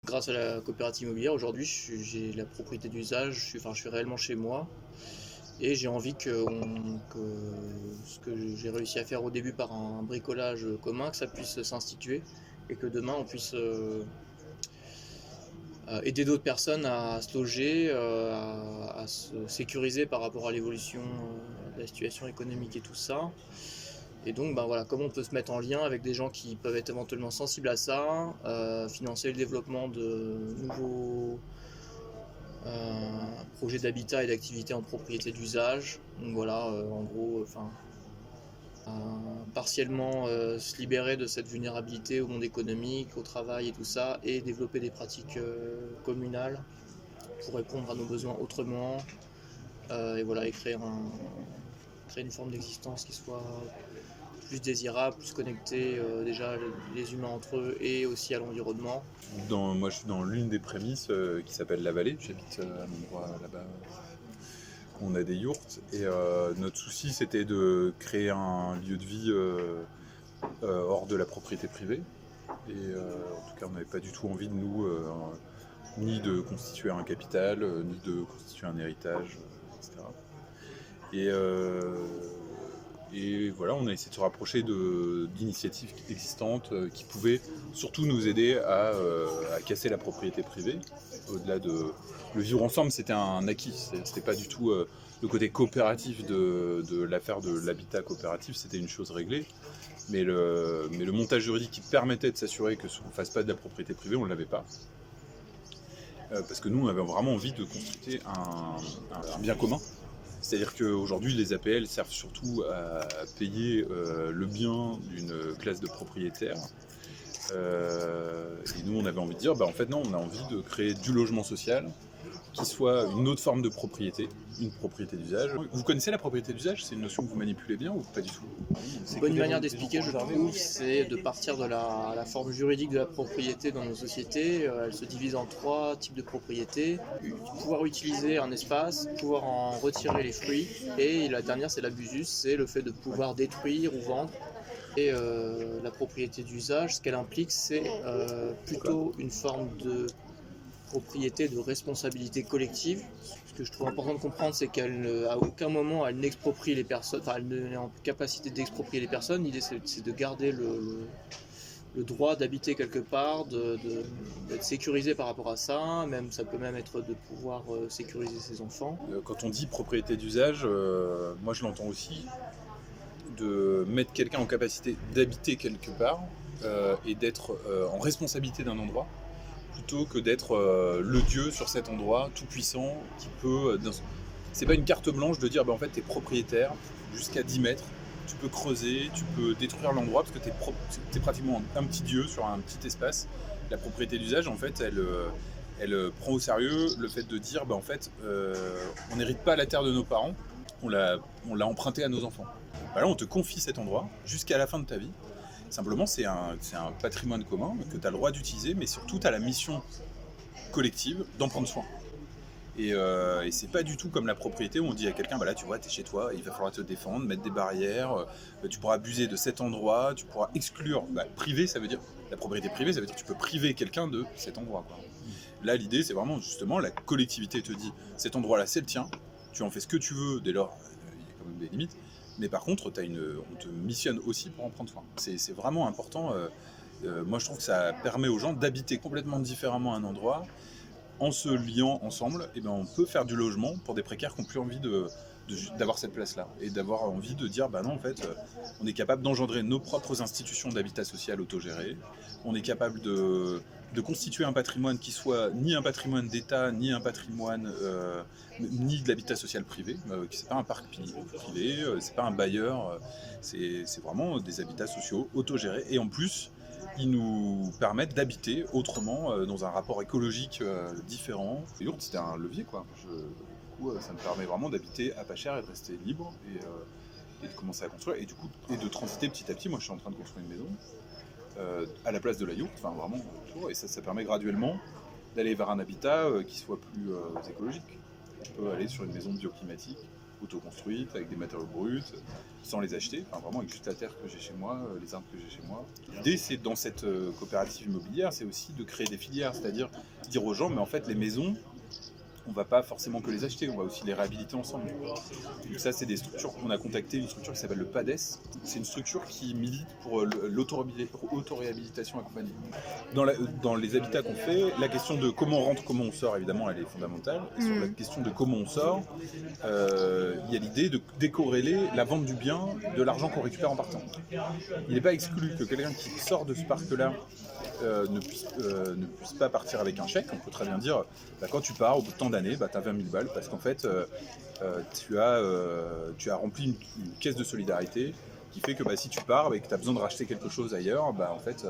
Grâce à la coopérative immobilière, aujourd'hui, j'ai la propriété d'usage, je suis réellement chez moi et j'ai envie que ce que j'ai réussi à faire au début par un bricolage commun, que ça puisse s'instituer et que demain on puisse aider d'autres personnes à se loger, à se sécuriser par rapport à l'évolution de la situation économique et tout ça. Et donc, ben voilà, comment on peut se mettre en lien avec des gens qui peuvent être éventuellement sensibles à ça, financer le développement de nouveaux projets d'habitat et d'activités en propriété d'usage. Donc voilà, en gros, partiellement se libérer de cette vulnérabilité au monde économique, au travail et tout ça, et développer des pratiques communales pour répondre à nos besoins autrement, et voilà, et créer une forme d'existence qui soit plus désirable, plus connecté déjà les humains entre eux et aussi à l'environnement. Moi, je suis dans l'une des prémices qui s'appelle La Vallée. J'habite à un endroit là-bas. On a des yourtes et notre souci, c'était de créer un lieu de vie hors de la propriété privée. Et en tout cas, on n'avait pas du tout envie de nous, ni de constituer un capital, ni de constituer un héritage, etc. Et voilà, on a essayé de se rapprocher d'initiatives existantes qui pouvaient surtout nous aider à casser la propriété privée. Au-delà de... Le vivre ensemble, c'était un acquis. C'était pas du tout le côté coopératif de l'affaire de l'habitat coopératif, c'était une chose réglée. Mais le montage juridique qui permettait de s'assurer que on ne fasse pas de la propriété privée, on ne l'avait pas. Parce que nous, on avait vraiment envie de constituer un bien commun. C'est-à-dire qu'aujourd'hui, les APL servent surtout à payer le bien d'une classe de propriétaires. Et nous, on avait envie de dire, en fait non, on a envie de créer du logement social qui soit une autre forme de propriété, une propriété d'usage. Vous connaissez la propriété d'usage? C'est une notion que vous manipulez bien ou pas du tout? Une bonne manière d'expliquer, je trouve, c'est de partir de la forme juridique de la propriété dans nos sociétés. Elle se divise en trois types de propriétés. Pouvoir utiliser un espace, pouvoir en retirer les fruits. Et la dernière, c'est l'abusus, c'est le fait de pouvoir détruire ou vendre. Et la propriété d'usage, ce qu'elle implique, c'est plutôt une forme de propriété de responsabilité collective. Ce que je trouve important de comprendre, c'est qu'à aucun moment elle n'exproprie les personnes, enfin elle n'est en capacité d'exproprier les personnes. L'idée c'est de garder le droit d'habiter quelque part, d'être sécurisé par rapport à ça, même ça peut même être de pouvoir sécuriser ses enfants. Quand on dit propriété d'usage, moi je l'entends aussi, de mettre quelqu'un en capacité d'habiter quelque part et d'être en responsabilité d'un endroit, plutôt que d'être le dieu sur cet endroit, tout puissant, qui peut... C'est pas une carte blanche de dire en fait t'es propriétaire jusqu'à 10 mètres, tu peux creuser, tu peux détruire l'endroit parce que t'es pratiquement un petit dieu sur un petit espace. La propriété d'usage, en fait, elle prend au sérieux le fait de dire en fait on n'hérite pas la terre de nos parents, on l'a emprunté à nos enfants. Là, on te confie cet endroit jusqu'à la fin de ta vie. Simplement, c'est un patrimoine commun que tu as le droit d'utiliser, mais surtout, tu as la mission collective d'en prendre soin. Et c'est pas du tout comme la propriété où on dit à quelqu'un, là tu vois, t'es chez toi, il va falloir te défendre, mettre des barrières, tu pourras abuser de cet endroit, tu pourras exclure. Privé, ça veut dire, la propriété privée, ça veut dire que tu peux priver quelqu'un de cet endroit, quoi. Là, l'idée, c'est vraiment justement, la collectivité te dit, cet endroit-là, c'est le tien, tu en fais ce que tu veux, dès lors, il y a quand même des limites. Mais par contre, on te missionne aussi pour en prendre soin. C'est vraiment important. Moi, je trouve que ça permet aux gens d'habiter complètement différemment un endroit. En se liant ensemble, on peut faire du logement pour des précaires qui n'ont plus envie d'avoir cette place-là. Et d'avoir envie de dire, non, en fait, on est capable d'engendrer nos propres institutions d'habitat social autogérées. On est capable de constituer un patrimoine qui soit ni un patrimoine d'État, ni un patrimoine, ni de l'habitat social privé. C'est pas un parc privé, c'est pas un bailleur, c'est vraiment des habitats sociaux autogérés. Et en plus, ils nous permettent d'habiter autrement, dans un rapport écologique différent. Les yurts, c'était un levier, quoi. Du coup, ça me permet vraiment d'habiter à pas cher et de rester libre et de commencer à construire. Et du coup, et de transiter petit à petit. Moi, je suis en train de construire une maison à la place de la yourte, vraiment autour. Et ça permet graduellement d'aller vers un habitat qui soit plus écologique. On peut aller sur une maison bioclimatique autoconstruites, avec des matériaux bruts, sans les acheter, enfin vraiment avec juste la terre que j'ai chez moi, les arbres que j'ai chez moi. L'idée, c'est dans cette coopérative immobilière, c'est aussi de créer des filières, c'est-à-dire dire aux gens, mais en fait les maisons, on va pas forcément que les acheter, on va aussi les réhabiliter ensemble. Donc ça, c'est des structures qu'on a contactées, une structure qui s'appelle le PADES. C'est une structure qui milite pour l'autoréhabilitation accompagnée. Dans les habitats qu'on fait, la question de comment on rentre, comment on sort, évidemment, elle est fondamentale. Et sur la question de comment on sort, il y a l'idée de décorréler la vente du bien de l'argent qu'on récupère en partant. Il n'est pas exclu que quelqu'un qui sort de ce parc-là ne puisse pas partir avec un chèque. On peut très bien dire, quand tu pars, au bout de tant d'années, tu as 20 000 balles parce qu'en fait, tu as rempli une caisse de solidarité qui fait que si tu pars et que tu as besoin de racheter quelque chose ailleurs, en fait,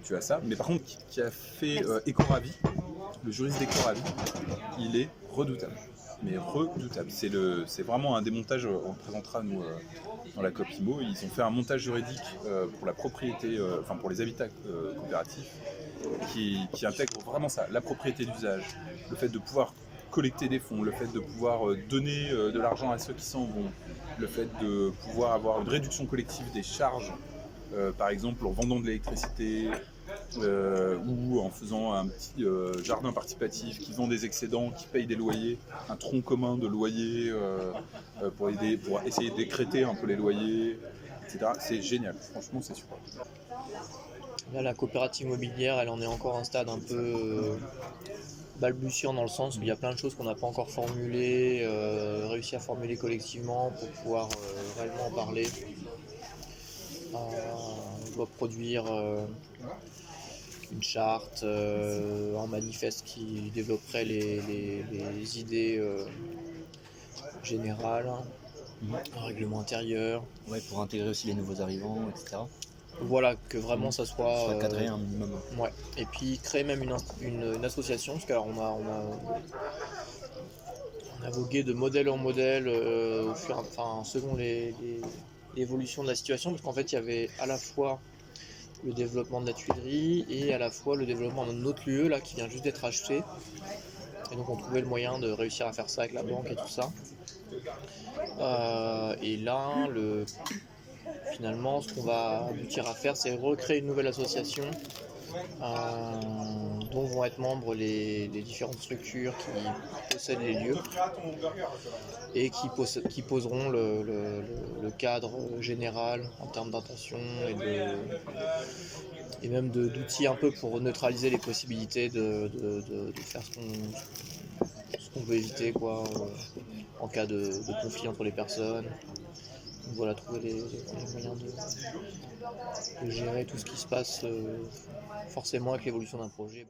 tu as ça. Mais par contre, qui a fait Ecoravi, le juriste d'Ecoravi, il est redoutable. Mais redoutable. C'est vraiment un démontage, on le présentera nous dans la COP IMO. Ils ont fait un montage juridique pour la propriété, pour les habitats coopératifs, qui intègre vraiment ça, la propriété d'usage, le fait de pouvoir collecter des fonds, le fait de pouvoir donner de l'argent à ceux qui s'en vont, le fait de pouvoir avoir une réduction collective des charges, par exemple en vendant de l'électricité, ou en faisant un petit jardin participatif qui vend des excédents, qui paye des loyers, un tronc commun de loyers pour essayer de décréter un peu les loyers, etc. C'est génial, franchement c'est super. Là, la coopérative immobilière, elle en est encore à un stade un peu balbutiant, dans le sens où il y a plein de choses qu'on n'a pas encore formulées, réussi à formuler collectivement pour pouvoir réellement en parler. On doit produire une charte, un manifeste qui développerait les idées générales, un règlement intérieur. Ouais, pour intégrer aussi les nouveaux arrivants, etc. Voilà, que vraiment ça soit cadré un minimum. Ouais. Et puis créer même une association, parce qu'on a vogué de modèle en modèle selon l'évolution de la situation, parce qu'en fait il y avait à la fois le développement de la Tuilerie et à la fois le développement d'un autre lieu là qui vient juste d'être acheté. Et donc on trouvait le moyen de réussir à faire ça avec la banque et tout ça. Et là, finalement, ce qu'on va aboutir à faire, c'est recréer une nouvelle association dont vont être membres les différentes structures qui possèdent les lieux et qui poseront le cadre général en termes d'intention et même d'outils un peu pour neutraliser les possibilités de faire ce qu'on veut éviter en cas de conflit entre les personnes. Donc voilà, trouver les moyens de gérer tout ce qui se passe forcément avec l'évolution d'un projet.